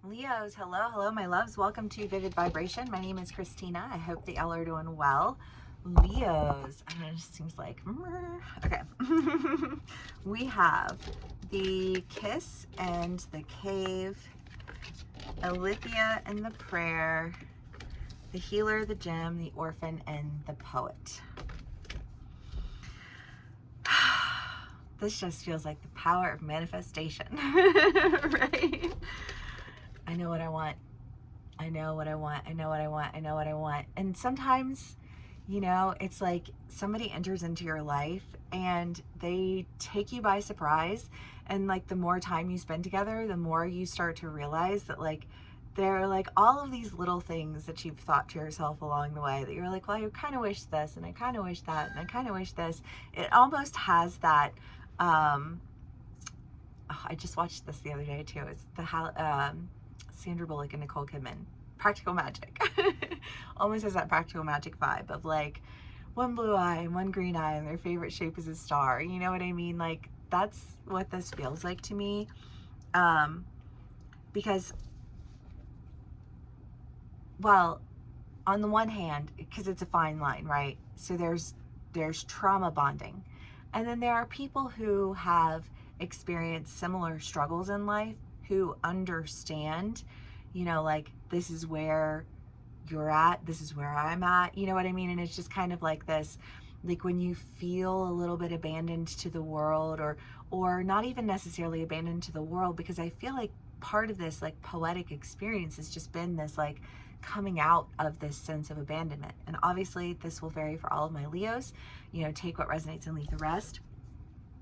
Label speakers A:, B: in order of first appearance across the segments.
A: Leos, hello, my loves. Welcome to Vivid Vibration. My name is Christina. I hope that y'all are doing well. Leos, I don't know, it just seems like, okay. We have the Kiss and the Cave, Alithia and the Prayer, the Healer, the Gem, the Orphan, and the Poet. This just feels like the power of manifestation, right? I know what I want. I know what I want. I know what I want. I know what I want. And sometimes, it's like somebody enters into your life and they take you by surprise. And like the more time you spend together, the more you start to realize that like there are like all of these little things that you've thought to yourself along the way that you're like, well, I kind of wish this and I kind of wish that and I kind of wish this. It almost has that. I just watched this the other day too. It's the Sandra Bullock and Nicole Kidman, Practical Magic. Almost has that Practical Magic vibe of like one blue eye and one green eye and their favorite shape is a star. You know what I mean? Like that's what this feels like to me. Because, well, on the one hand, because it's a fine line, right? So there's trauma bonding. And then there are people who have experienced similar struggles in life who understand, like this is where you're at, this is where I'm at, you know what I mean? And it's just kind of like this, like when you feel a little bit abandoned to the world, or not even necessarily abandoned to the world, because I feel like part of this like poetic experience has just been this like coming out of this sense of abandonment. And obviously this will vary for all of my Leos, take what resonates and leave the rest.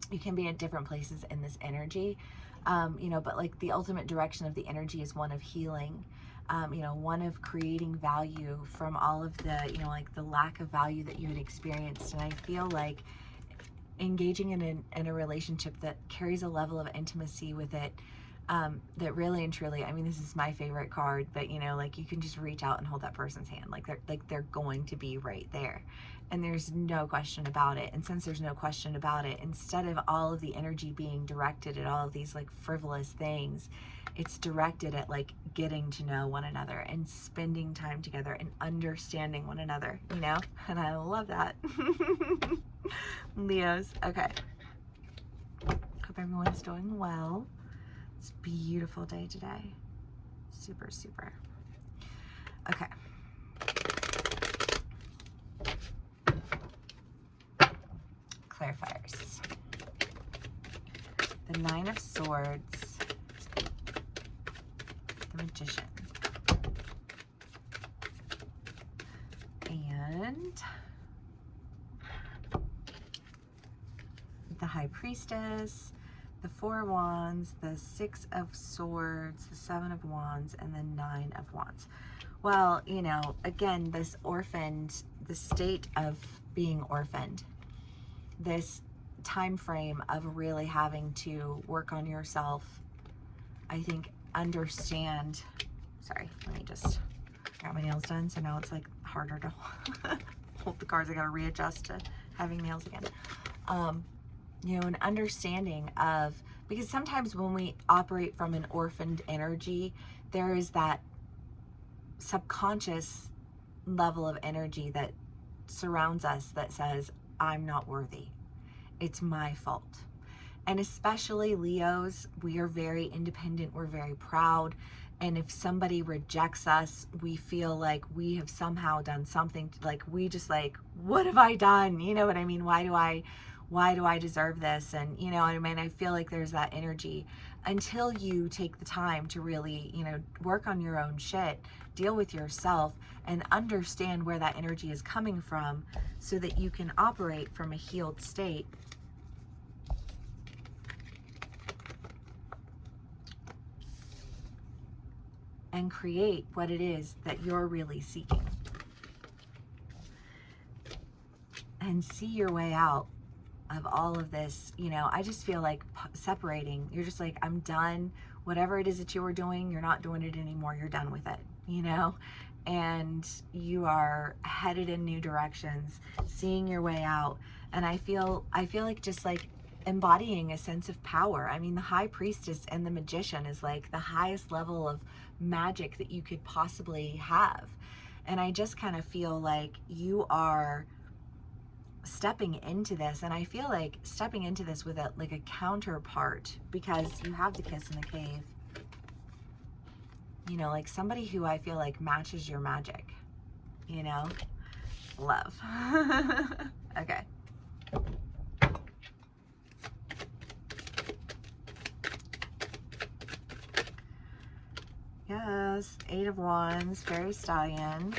A: You can be at different places in this energy, but like the ultimate direction of the energy is one of healing, one of creating value from all of the, like the lack of value that you had experienced. And I feel like engaging in a relationship that carries a level of intimacy with it, that really and truly, I mean, this is my favorite card, but like you can just reach out and hold that person's hand, like they're going to be right there, and there's no question about it. And since there's no question about it, instead of all of the energy being directed at all of these like frivolous things, it's directed at like getting to know one another and spending time together and understanding one another, and I love that. Leos, okay, hope everyone's doing well. It's a beautiful day today. Super, super. Okay. Clarifiers. The Nine of Swords. The Magician. And the High Priestess. The Four of Wands, the Six of Swords, the Seven of Wands, and the Nine of Wands. Well, again, this orphaned, the state of being orphaned, this time frame of really having to work on yourself, I think, understand, sorry, let me just got my nails done, so now it's like harder to hold the cards. I gotta readjust to having nails again. An understanding of, because sometimes when we operate from an orphaned energy, there is that subconscious level of energy that surrounds us that says, I'm not worthy. It's my fault. And especially Leos, we are very independent. We're very proud. And if somebody rejects us, we feel like we have somehow done something, like we just like, what have I done? You know what I mean? Why do I deserve this? And I feel like there's that energy until you take the time to really, work on your own shit, deal with yourself, and understand where that energy is coming from so that you can operate from a healed state. And create what it is that you're really seeking. And see your way out of all of this. I just feel like separating. You're just like, I'm done. Whatever it is that you were doing, you're not doing it anymore. You're done with it, and you are headed in new directions, seeing your way out. And I feel like just like embodying a sense of power. I mean, the high priestess and the magician is like the highest level of magic that you could possibly have. And I just kind of feel like you are stepping into this, and I feel like stepping into this with a counterpart, because you have the kiss in the cave. You know, like somebody who I feel like matches your magic, you know? Love. Okay. Yes, 8 of Wands, Fairy Stallion.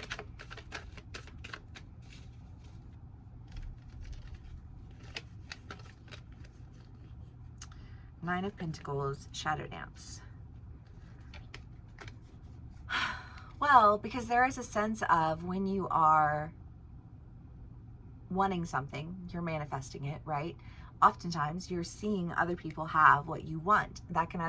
A: Nine of Pentacles, Shadow Dance. Well, because there is a sense of when you are wanting something, you're manifesting it, right? Oftentimes you're seeing other people have what you want. That can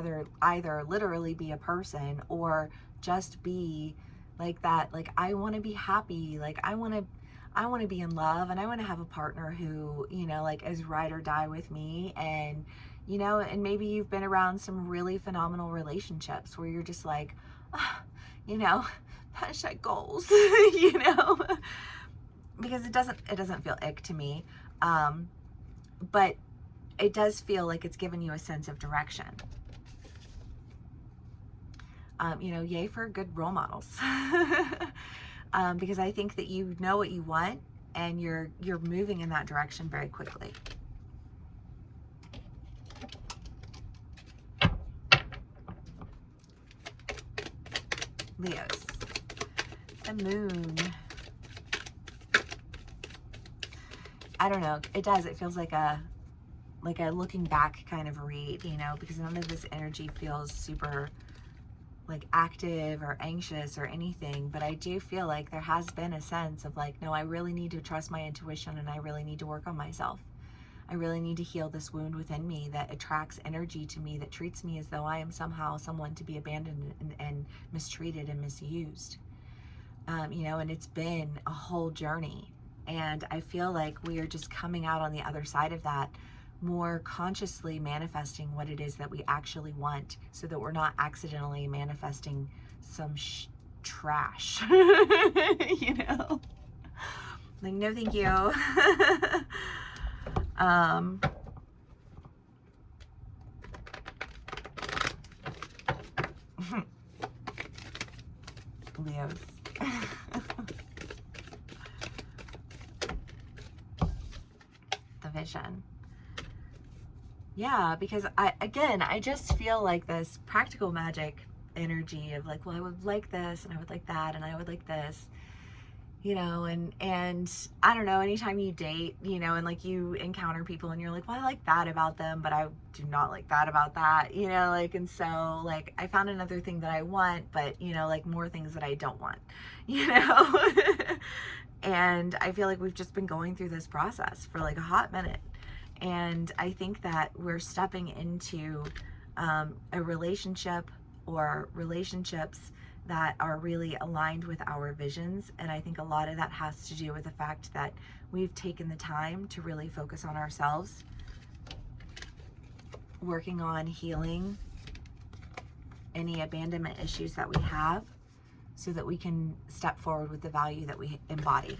A: either literally be a person, or just be like that, like, I want to be happy, like I want to be in love, and I want to have a partner who, you know, like is ride or die with me. And you know, and maybe you've been around some really phenomenal relationships where you're just like, oh, you know, hashtag goals, you know, because it doesn't feel ick to me. But it does feel like it's given you a sense of direction. You know, yay for good role models. Because I think that you know what you want, and you're moving in that direction very quickly. Leos, the moon. I don't know, it does, it feels like a looking back kind of read, you know, because none of this energy feels super like active or anxious or anything, but I do feel like there has been a sense of like, no, I really need to trust my intuition, and I really need to work on myself. I really need to heal this wound within me that attracts energy to me, that treats me as though I am somehow someone to be abandoned and mistreated and misused. You know, and it's been a whole journey. And I feel like we are just coming out on the other side of that, more consciously manifesting what it is that we actually want, so that we're not accidentally manifesting some trash, you know? Like, no, thank you. Leos. The vision. Yeah, because I just feel like this practical magic energy of like, well, I would like this, and I would like that, and I would like this, you know, and I don't know, anytime you date, you know, and like you encounter people and you're like, well, I like that about them, but I do not like that about that, you know, like, and so like I found another thing that I want, but you know, like more things that I don't want, you know. And I feel like we've just been going through this process for like a hot minute. And I think that we're stepping into a relationship or relationships that are really aligned with our visions. And I think a lot of that has to do with the fact that we've taken the time to really focus on ourselves, working on healing any abandonment issues that we have, so that we can step forward with the value that we embody,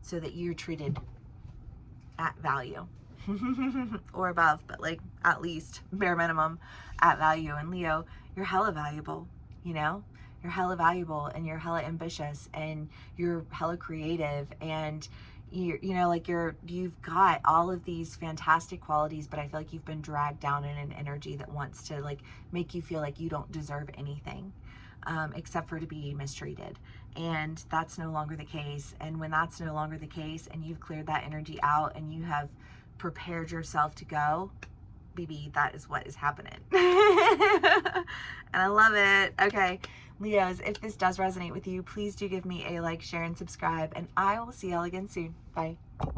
A: so that you're treated at value or above, but like at least bare minimum at value. And Leo, you're hella valuable, you know, you're hella valuable, and you're hella ambitious, and you're hella creative, and you know, like you've got all of these fantastic qualities, but I feel like you've been dragged down in an energy that wants to like make you feel like you don't deserve anything, except for to be mistreated. And that's no longer the case. And when that's no longer the case, and you've cleared that energy out, and you have prepared yourself to go, baby, that is what is happening. And I love it. Okay, Leos, if this does resonate with you, please do give me a like, share, and subscribe, and I will see y'all again soon. Bye.